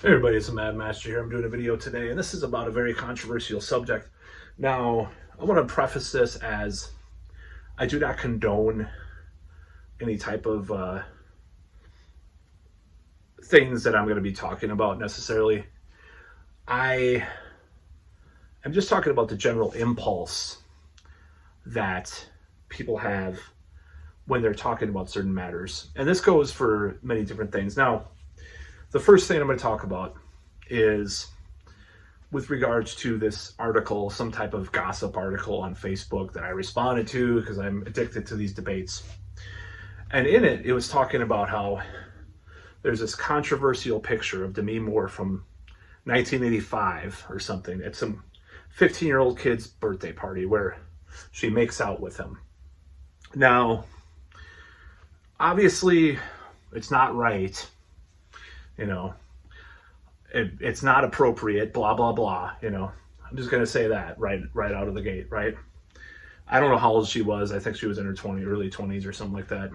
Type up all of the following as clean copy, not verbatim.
Hey everybody, it's the Mad Master here. I'm doing a video today, and this is about a very controversial subject. Now, I want to preface this as I do not condone any type of things that I'm going to be talking about necessarily. I am just talking about the general impulse that people have when they're talking about certain matters. And this goes for many different things. Now, the first thing I'm going to talk about is with regards to this article, some type of gossip article on Facebook that I responded to because I'm addicted to these debates. And in it, it was talking about how there's this controversial picture of Demi Moore from 1985 or something at some 15-year-old kid's birthday party where she makes out with him. Now, obviously, it's not right. It's not appropriate, blah, blah, blah, I'm just going to say that right out of the gate, right? I don't know how old she was. I think she was in her early 20s or something like that.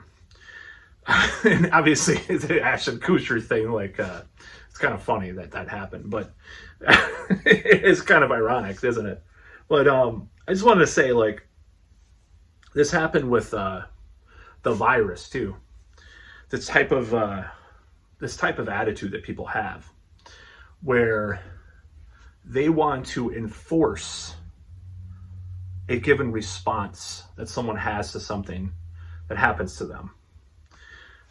And obviously, the Ashton Kutcher thing, it's kind of funny that happened, but it's kind of ironic, isn't it? But I just wanted to say, this happened with the virus, too. This type of attitude that people have where they want to enforce a given response that someone has to something that happens to them.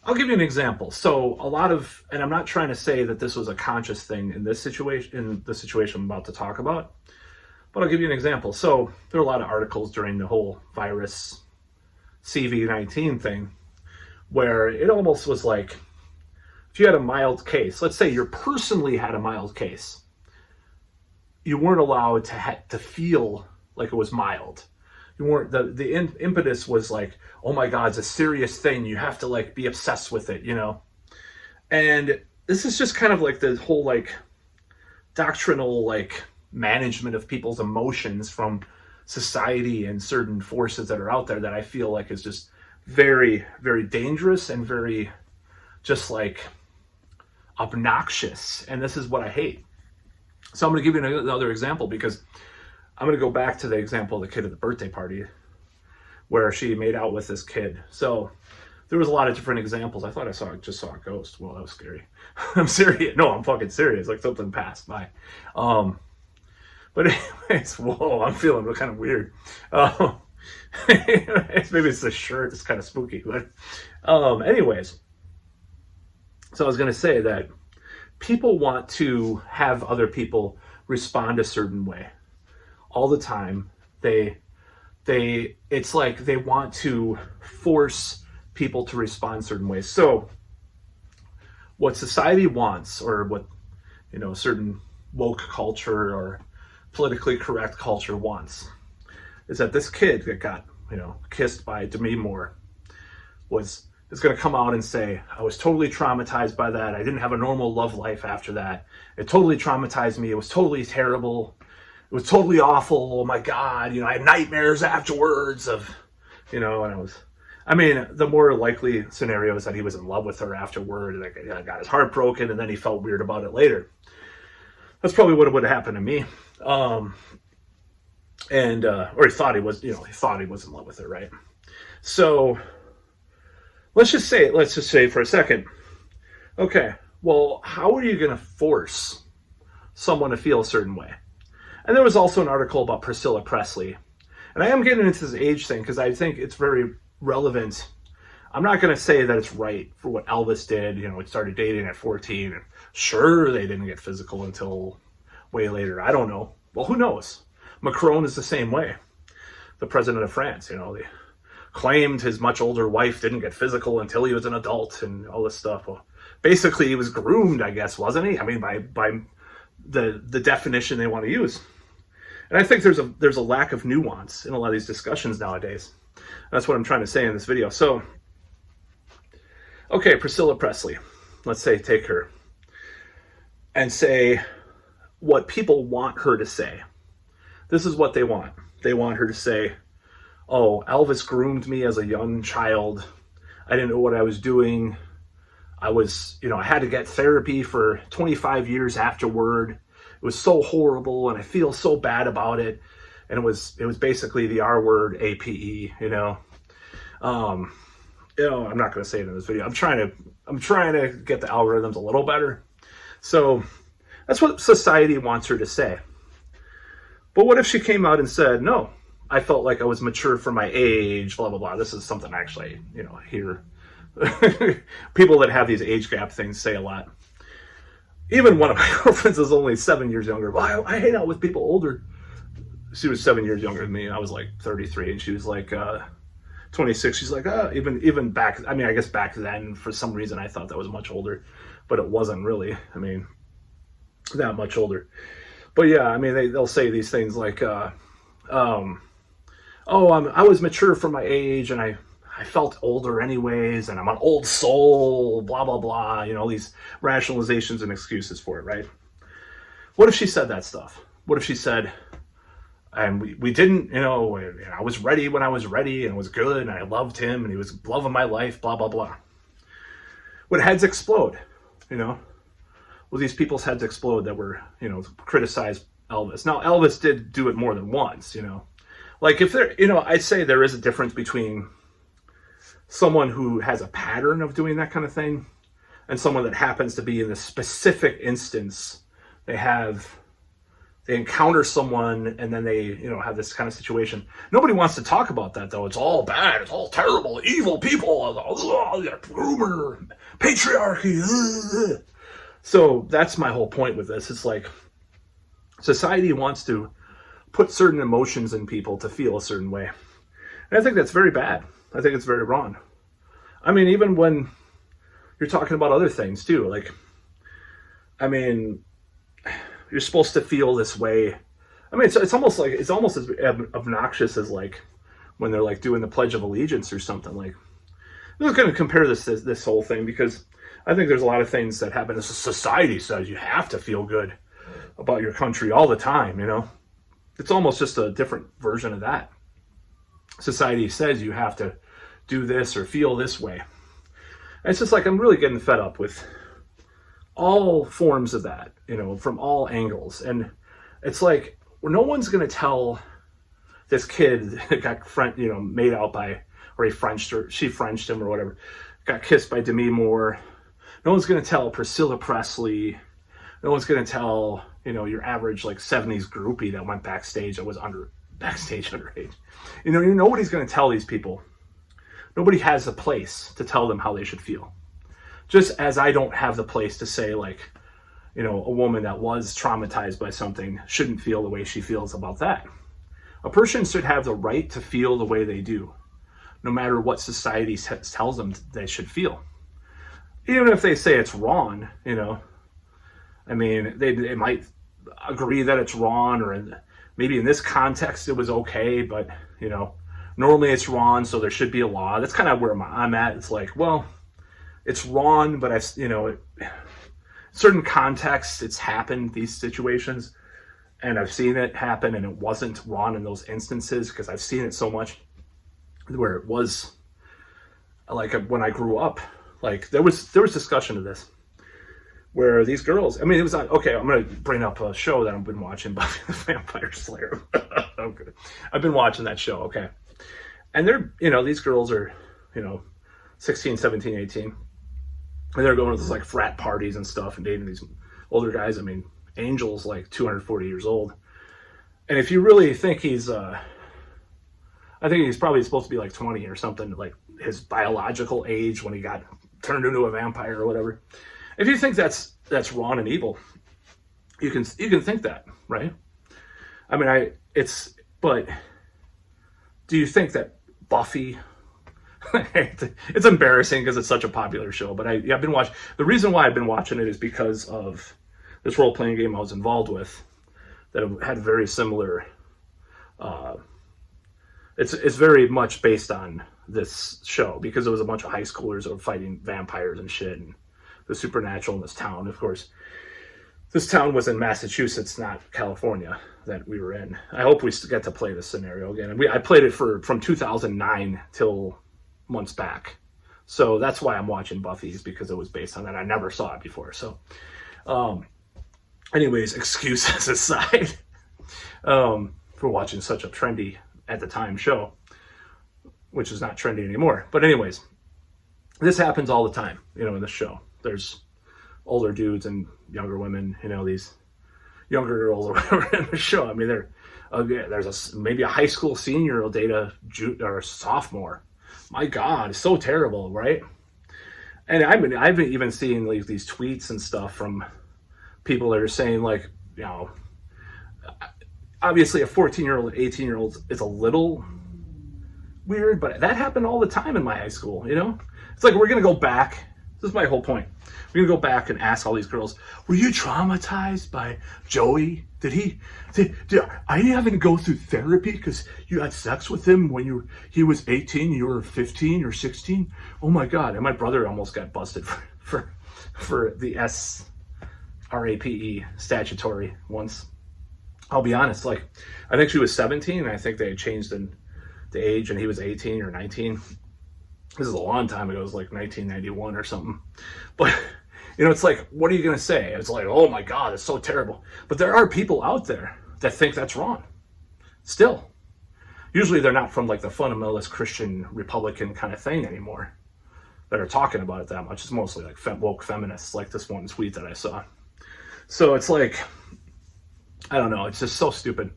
I'll give you an example. So and I'm not trying to say that this was a conscious thing in the situation I'm about to talk about, but I'll give you an example. So there are a lot of articles during the whole virus CV-19 thing where it almost was like, if you had a mild case, let's say you personally had a mild case, you weren't allowed to feel like it was mild. You weren't, the impetus was like, oh my God, it's a serious thing. You have to be obsessed with it, And this is just kind of like the whole doctrinal management of people's emotions from society and certain forces that are out there that I feel like is just very, very dangerous and very just obnoxious, and this is what I hate. So I'm going to give you another example because I'm going to go back to the example of the kid at the birthday party where she made out with this kid. So there was a lot of different examples. I thought I just saw a ghost. Well, that was scary. I'm serious. No, I'm fucking serious. Like something passed by. But anyways, whoa, I'm feeling kind of weird. Maybe it's the shirt. It's kind of spooky. But anyways. So I was going to say that people want to have other people respond a certain way all the time. It's like they want to force people to respond certain ways. So what society wants, or what, certain woke culture or politically correct culture wants, is that this kid that got, kissed by Demi Moore is going to come out and say, I was totally traumatized by that. I didn't have a normal love life after that. It totally traumatized me. It was totally terrible. It was totally awful. Oh my God. I had nightmares afterwards of, and the more likely scenario is that he was in love with her afterward and got his heart broken and then he felt weird about it later. That's probably what would have happened to me. Or he thought he was in love with her, right? So let's just say for a second, okay, well, how are you going to force someone to feel a certain way? And there was also an article about Priscilla Presley. And I am getting into this age thing because I think it's very relevant. I'm not going to say that it's right for what Elvis did. He started dating at 14. And sure, they didn't get physical until way later. I don't know. Well, who knows? Macron is the same way. The president of France, they claimed his much older wife didn't get physical until he was an adult and all this stuff. Well, basically he was groomed, I guess, wasn't he? I mean, by the definition they want to use. And I think there's a lack of nuance in a lot of these discussions nowadays. That's what I'm trying to say in this video. So, okay, Priscilla Presley, let's say take her and say what people want her to say. This is what they want. They want her to say, oh, Elvis groomed me as a young child. I didn't know what I was doing. I was, I had to get therapy for 25 years afterward. It was so horrible, and I feel so bad about it. And it was basically the R word, APE. I'm not going to say it in this video. I'm trying to get the algorithms a little better. So that's what society wants her to say. But what if she came out and said, no, I felt like I was mature for my age, blah, blah, blah. This is something actually, hear people that have these age gap things say a lot. Even one of my girlfriends is only 7 years younger. Well, I hang out with people older. She was 7 years younger than me. I was like 33, and she was like 26. She's like, even back, I guess back then, for some reason, I thought that was much older, but it wasn't really, that much older. But yeah, they'll say these things like, I was mature for my age, and I felt older anyways, and I'm an old soul, blah, blah, blah, these rationalizations and excuses for it, right? What if she said that stuff? What if she said, and we didn't, I was ready when I was ready, and it was good, and I loved him, and he was the love of my life, blah, blah, blah. Would heads explode, Will these people's heads explode that were, criticize Elvis? Now, Elvis did do it more than once, Like if there, I'd say there is a difference between someone who has a pattern of doing that kind of thing and someone that happens to be in this specific instance. They encounter someone and then they, have this kind of situation. Nobody wants to talk about that, though. It's all bad. It's all terrible. Evil people. Rumor, patriarchy. So that's my whole point with this. It's like society wants to put certain emotions in people to feel a certain way. And I think that's very bad. I think it's very wrong. Even when you're talking about other things too, like, you're supposed to feel this way. It's almost as obnoxious as like when they're like doing the Pledge of Allegiance or something. Like, I'm just going to compare this whole thing because I think there's a lot of things that happen as society says you have to feel good about your country all the time, It's almost just a different version of that. Society says you have to do this or feel this way. And it's just like I'm really getting fed up with all forms of that, from all angles. And it's like, no one's going to tell this kid that got made out by, or she Frenched him or whatever, got kissed by Demi Moore. No one's going to tell Priscilla Presley. No one's going to tell, your average like 70s groupie that went backstage that was backstage underage. Nobody's going to tell these people. Nobody has a place to tell them how they should feel. Just as I don't have the place to say, like, a woman that was traumatized by something shouldn't feel the way she feels about that. A person should have the right to feel the way they do, no matter what society tells them they should feel. Even if they say it's wrong, they might agree that it's wrong, or maybe in this context it was okay, but, normally it's wrong, so there should be a law. That's kind of where I'm at. It's like, well, it's wrong, but certain contexts, it's happened, these situations, and I've seen it happen, and it wasn't wrong in those instances because I've seen it so much where it was like when I grew up, like there was discussion of this where these girls, it was on, okay, I'm going to bring up a show that I've been watching, Buffy the Vampire Slayer. Okay. I've been watching that show, okay. And they're, these girls are, 16, 17, 18. And they're going to these like frat parties and stuff and dating these older guys. Angel's like 240 years old. And if you really think I think he's probably supposed to be like 20 or something, like his biological age when he got turned into a vampire or whatever. If you think that's wrong and evil, you can think that, right? But do you think that Buffy, it's embarrassing because it's such a popular show, but I've been watching, the reason why I've been watching it is because of this role-playing game I was involved with that had very similar, it's very much based on this show because it was a bunch of high schoolers that were fighting vampires and shit and the supernatural in this town. Of course, this town was in Massachusetts, not California, that we were in. I hope we get to play this scenario again. I played it from 2009 till months back. So that's why I'm watching Buffy, is because it was based on that. I never saw it before. So, anyways, excuses aside, for watching such a trendy at the time show, which is not trendy anymore. But anyways, this happens all the time, in the show. There's older dudes and younger women, these younger girls or whatever in the show. I mean, there's maybe a high school senior will date a sophomore. My God, it's so terrible, right? And I've been even seeing like these tweets and stuff from people that are saying like, obviously a 14-year-old, 18-year-old is a little weird, but that happened all the time in my high school, It's like, we're going to go back. This is my whole point. We're going to go back and ask all these girls, were you traumatized by Joey? Did I having to go through therapy because you had sex with him when he was 18, you were 15 or 16? Oh my God. And my brother almost got busted for the SRAPE statutory once. I'll be honest, like, I think she was 17, and I think they had changed the age, and he was 18 or 19. This is a long time ago. It was like 1991 or something. But, it's like, what are you going to say? It's like, oh my God, it's so terrible. But there are people out there that think that's wrong. Still. Usually they're not from like the fundamentalist Christian Republican kind of thing anymore that are talking about it that much. It's mostly like woke feminists, like this one tweet that I saw. So it's like, I don't know. It's just so stupid.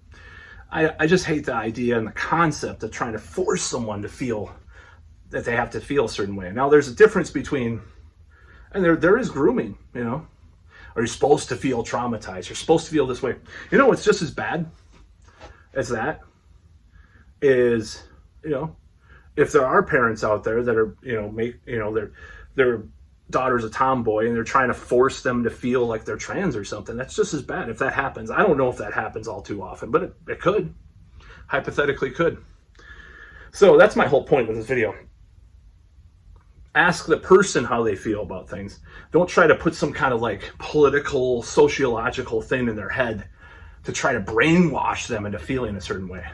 I just hate the idea and the concept of trying to force someone to feel that they have to feel a certain way. Now, there's a difference between, and there is grooming, Are you supposed to feel traumatized? You're supposed to feel this way. What's just as bad as that is, if there are parents out there that are, their daughter's a tomboy and they're trying to force them to feel like they're trans or something, that's just as bad if that happens. I don't know if that happens all too often, but it could. Hypothetically could. So that's my whole point with this video. Ask the person how they feel about things. Don't try to put some kind of like political, sociological thing in their head to try to brainwash them into feeling a certain way.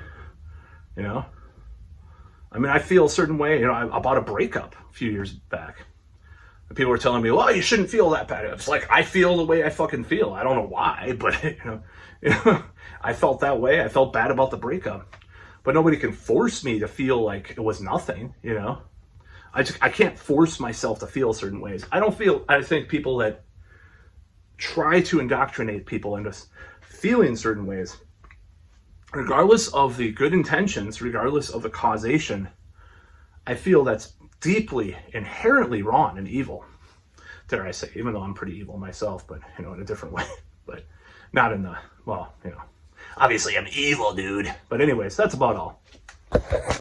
I mean, I feel a certain way, about a breakup a few years back. People were telling me, well, you shouldn't feel that bad. It's like, I feel the way I fucking feel. I don't know why, but I felt that way. I felt bad about the breakup, but nobody can force me to feel like it was nothing. I can't force myself to feel certain ways. I think people that try to indoctrinate people into feeling certain ways, regardless of the good intentions, regardless of the causation, I feel that's deeply, inherently wrong and evil, dare I say, even though I'm pretty evil myself, but, in a different way, but not in the, obviously I'm evil, dude. But anyways, that's about all.